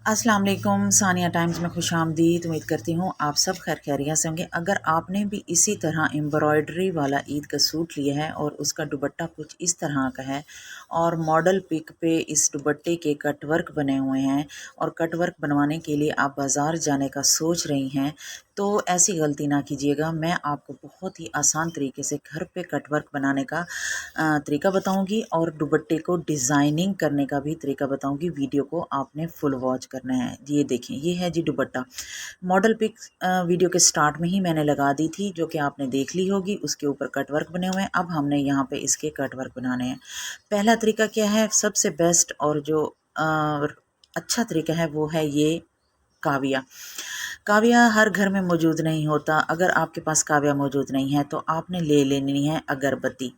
अस्सलाम वालेकुम, सानिया टाइम्स में खुशामदीद। उम्मीद करती हूँ आप सब खैर खैरियत से होंगे। अगर आपने भी इसी तरह एम्ब्रॉयडरी वाला ईद का सूट लिया है और उसका दुपट्टा कुछ इस तरह का है और मॉडल पिक पे इस दुपट्टे के कटवर्क बने हुए हैं और कटवर्क बनवाने के लिए आप बाज़ार जाने का सोच रही हैं, तो ऐसी गलती ना कीजिएगा। मैं आपको बहुत ही आसान तरीके से घर पे कटवर्क बनाने का तरीका बताऊंगी और दुपट्टे को डिज़ाइनिंग करने का भी तरीका बताऊंगी। वीडियो को आपने फुल वॉच करना है। ये देखें, ये है जी दुपट्टा। मॉडल पिक वीडियो के स्टार्ट में ही मैंने लगा दी थी, जो कि आपने देख ली होगी। उसके ऊपर कटवर्क बने हुए हैं। अब हमने यहाँ पे इसके कटवर्क बनाने हैं। पहला तरीका क्या है, सबसे बेस्ट और जो अच्छा तरीका है वो है ये काविया। काविया हर घर में मौजूद नहीं होता। अगर आपके पास काविया मौजूद नहीं है तो आपने ले लेनी है अगरबत्ती।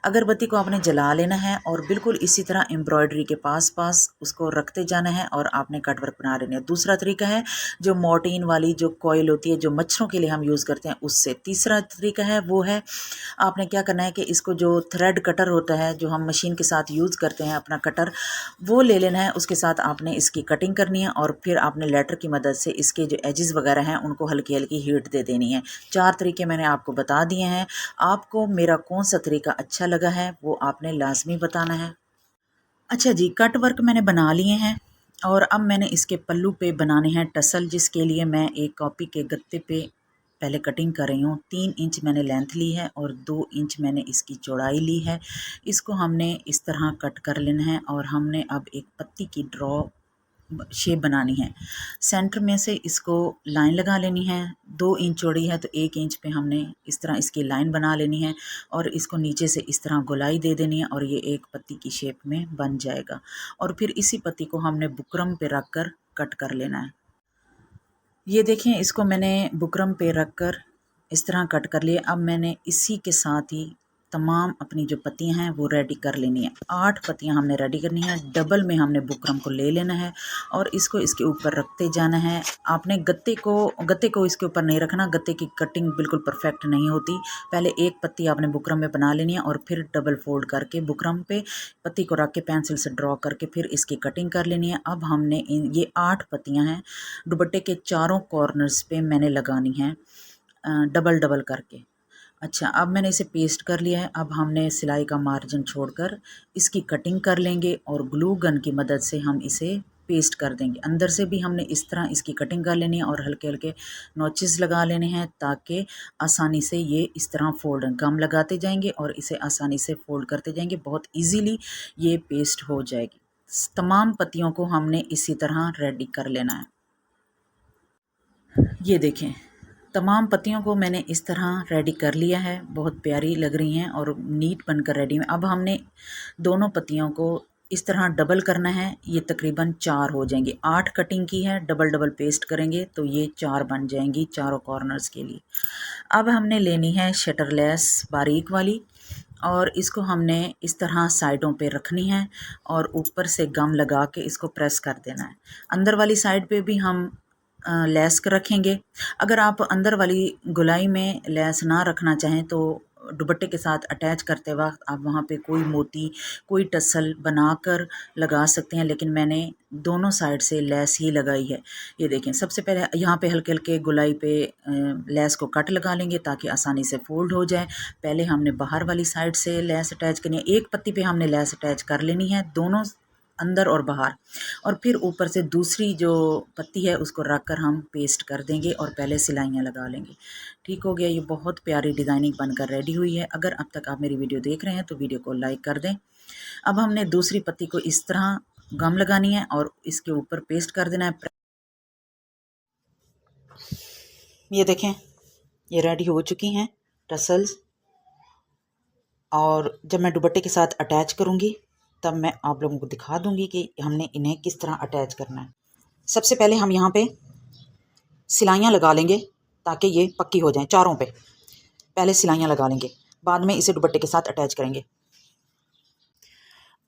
अगरबत्ती को आपने जला लेना है और बिल्कुल इसी तरह एम्ब्रॉयडरी के पास पास उसको रखते जाना है और आपने कटवर्क बना लेना है। दूसरा तरीका है जो मोर्टीन वाली जो कॉइल होती है, जो मच्छरों के लिए हम यूज़ करते हैं, उससे। तीसरा तरीका है वो है आपने क्या करना है कि इसको जो थ्रेड कटर होता है, जो हम मशीन के साथ यूज़ करते हैं अपना कटर, वो ले लेना है। उसके साथ आपने इसकी कटिंग करनी है और फिर आपने लेटर की मदद से इसके जो एजेस वगैरह हैं उनको हल्की हल्की हीट दे देनी है। 4 तरीके मैंने आपको बता दिए हैं। आपको मेरा कौन सा तरीका अच्छा लगा है वो आपने लाजमी बताना है। अच्छा जी, कट वर्क मैंने बना लिए हैं और अब मैंने इसके पल्लू पे बनाने हैं टसल, जिसके लिए मैं एक कॉपी के गत्ते पे पहले कटिंग कर रही हूँ। 3 इंच मैंने लेंथ ली है और 2 इंच मैंने इसकी चौड़ाई ली है। इसको हमने इस तरह कट कर लेना है और हमने अब एक पत्ती की ड्रॉ शेप बनानी है। सेंटर में से इसको लाइन लगा लेनी है। 2 इंच चौड़ी है तो 1 इंच पे हमने इस तरह इसकी लाइन बना लेनी है और इसको नीचे से इस तरह गोलाई दे देनी है और ये एक पत्ती की शेप में बन जाएगा। और फिर इसी पत्ती को हमने बुकरम पे रख कर कट कर लेना है। ये देखें, इसको मैंने बुकरम पे रख कर इस तरह कट कर लिया। अब मैंने इसी के साथ ही तमाम अपनी जो पत्तियां हैं वो रेडी कर लेनी है। 8 पत्तियां हमने रेडी करनी है। डबल में हमने बुकरम को ले लेना है और इसको इसके ऊपर रखते जाना है। आपने गत्ते को इसके ऊपर नहीं रखना। गत्ते की कटिंग बिल्कुल परफेक्ट नहीं होती। पहले एक पत्ती आपने बुकरम में बना लेनी है और फिर डबल फोल्ड करके बुकरम पे पत्ती को रख के पेंसिल से ड्रॉ करके फिर इसकी कटिंग कर लेनी है। अब हमने ये 8 पत्तियां हैं दुपट्टे के चारों कॉर्नर्स पे मैंने लगानी है डबल डबल करके। अच्छा, अब मैंने इसे पेस्ट कर लिया है। अब हमने सिलाई का मार्जिन छोड़कर इसकी कटिंग कर लेंगे और ग्लू गन की मदद से हम इसे पेस्ट कर देंगे। अंदर से भी हमने इस तरह इसकी कटिंग कर लेनी है और हल्के हल्के नोचेस लगा लेने हैं ताकि आसानी से ये इस तरह फोल्ड, गम लगाते जाएंगे और इसे आसानी से फोल्ड करते जाएंगे। बहुत इजीली ये पेस्ट हो जाएगी। तमाम पत्तियों को हमने इसी तरह रेडी कर लेना है। ये देखें, तमाम पत्तियों को मैंने इस तरह रेडी कर लिया है। बहुत प्यारी लग रही हैं और नीट बनकर रेडी हैं। अब हमने दोनों पत्तियों को इस तरह डबल करना है। ये तकरीबन 4 हो जाएंगी। 8 कटिंग की है, डबल डबल पेस्ट करेंगे तो ये 4 बन जाएंगी चारों कॉर्नर्स के लिए। अब हमने लेनी है शटर लेस बारीक वाली और इसको हमने इस तरह साइडों पे रखनी है और ऊपर से गम लगा के इसको प्रेस कर देना है। अंदर वाली साइड पे भी हम लेस रखेंगे। अगर आप अंदर वाली गोलाई में लेस ना रखना चाहें तो दुपट्टे के साथ अटैच करते वक्त आप वहाँ पे कोई मोती, कोई टसल बनाकर लगा सकते हैं, लेकिन मैंने दोनों साइड से लेस ही लगाई है। ये देखें, सबसे पहले यहाँ पे हल्के हल्के गोलाई पे लेस को कट लगा लेंगे ताकि आसानी से फोल्ड हो जाए। पहले हमने बाहर वाली साइड से लेस अटैच करनी है। एक पत्ती पे हमने लेस अटैच कर लेनी है, दोनों अंदर और बाहर, और फिर ऊपर से दूसरी जो पत्ती है उसको रख कर हम पेस्ट कर देंगे और पहले सिलाइयाँ लगा लेंगे। ठीक हो गया। ये बहुत प्यारी डिज़ाइनिंग बनकर रेडी हुई है। अगर अब तक आप मेरी वीडियो देख रहे हैं तो वीडियो को लाइक कर दें। अब हमने दूसरी पत्ती को इस तरह गम लगानी है और इसके ऊपर पेस्ट कर देना है। ये देखें, ये रेडी हो चुकी हैं टसल्स, और जब मैं दुपट्टे के साथ अटैच करूँगी तब मैं आप लोगों को दिखा दूँगी कि हमने इन्हें किस तरह अटैच करना है। सबसे पहले हम यहाँ पे सिलाइयाँ लगा लेंगे ताकि ये पक्की हो जाएं। चारों पे पहले सिलाइयाँ लगा लेंगे, बाद में इसे दुपट्टे के साथ अटैच करेंगे।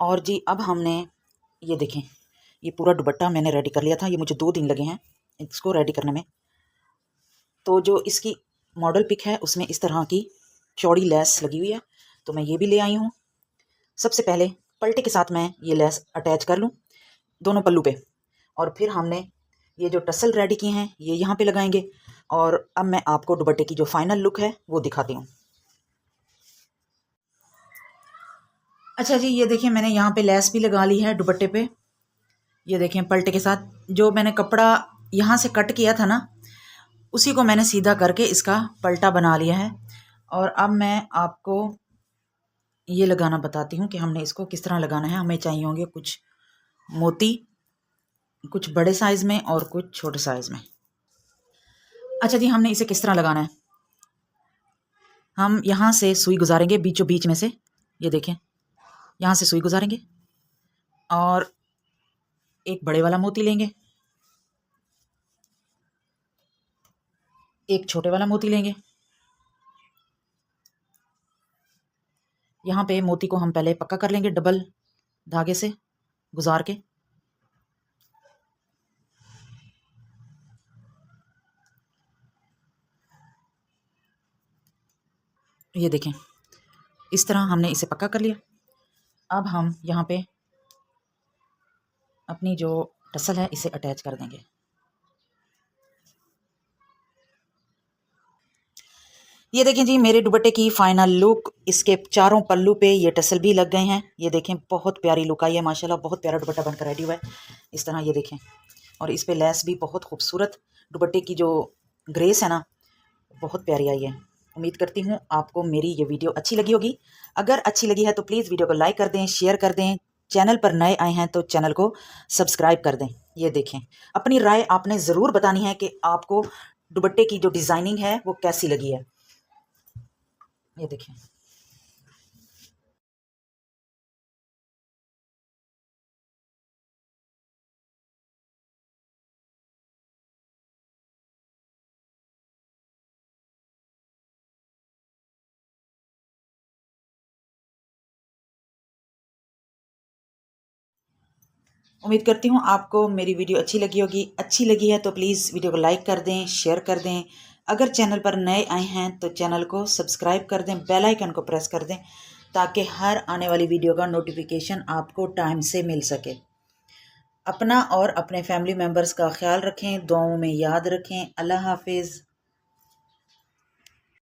और जी अब हमने ये देखें, ये पूरा दुपट्टा मैंने रेडी कर लिया था। ये मुझे 2 दिन लगे हैं इसको रेडी करने में। तो जो इसकी मॉडल पिक है उसमें इस तरह की चौड़ी लेस लगी हुई है, तो मैं ये भी ले आई हूँ। सबसे पहले पलटे के साथ मैं ये लेस अटैच कर लूँ दोनों पल्लू पे और फिर हमने ये जो टसल रेडी किए हैं ये यहाँ पे लगाएंगे। और अब मैं आपको दुपट्टे की जो फाइनल लुक है वो दिखाती हूँ। अच्छा जी, ये देखिए मैंने यहाँ पे लेस भी लगा ली है दुपट्टे पे। ये देखें पलटे के साथ जो मैंने कपड़ा यहाँ से कट किया था ना, उसी को मैंने सीधा करके इसका पलटा बना लिया है। और अब मैं आपको ये लगाना बताती हूँ कि हमने इसको किस तरह लगाना है। हमें चाहिए होंगे कुछ मोती, कुछ बड़े साइज़ में और कुछ छोटे साइज़ में। अच्छा जी, हमने इसे किस तरह लगाना है। हम यहाँ से सुई गुजारेंगे बीचों बीच में से, ये देखें यहाँ से सुई गुजारेंगे और एक बड़े वाला मोती लेंगे, एक छोटे वाला मोती लेंगे। यहाँ पे मोती को हम पहले पक्का कर लेंगे डबल धागे से गुजार के। ये देखें इस तरह हमने इसे पक्का कर लिया। अब हम यहाँ पे अपनी जो टसल है इसे अटैच कर देंगे। ये देखें जी मेरे दुपट्टे की फाइनल लुक। इसके चारों पल्लू पे ये टसल भी लग गए हैं। ये देखें बहुत प्यारी लुक आई है माशाल्लाह, बहुत प्यारा दुपट्टा बनकर रेडी हुआ है इस तरह। ये देखें और इस पे लेस भी बहुत खूबसूरत, दुपट्टे की जो ग्रेस है ना बहुत प्यारी आई है। उम्मीद करती हूँ आपको मेरी ये वीडियो अच्छी लगी होगी। अगर अच्छी लगी है तो प्लीज़ वीडियो को लाइक कर दें, शेयर कर दें। चैनल पर नए आए हैं तो चैनल को सब्सक्राइब कर दें। ये देखें अपनी राय आपने ज़रूर बतानी है कि आपको दुपट्टे की जो डिज़ाइनिंग है वो कैसी लगी है। ये देखें उम्मीद करती हूँ आपको मेरी वीडियो अच्छी लगी होगी। अच्छी लगी है तो प्लीज़ वीडियो को लाइक कर दें, शेयर कर दें। अगर चैनल पर नए आए हैं तो चैनल को सब्सक्राइब कर दें, बेल आइकन को प्रेस कर दें ताकि हर आने वाली वीडियो का नोटिफिकेशन आपको टाइम से मिल सके। अपना और अपने फैमिली मेम्बर्स का ख्याल रखें, दुआओं में याद रखें। अल्लाह हाफिज़।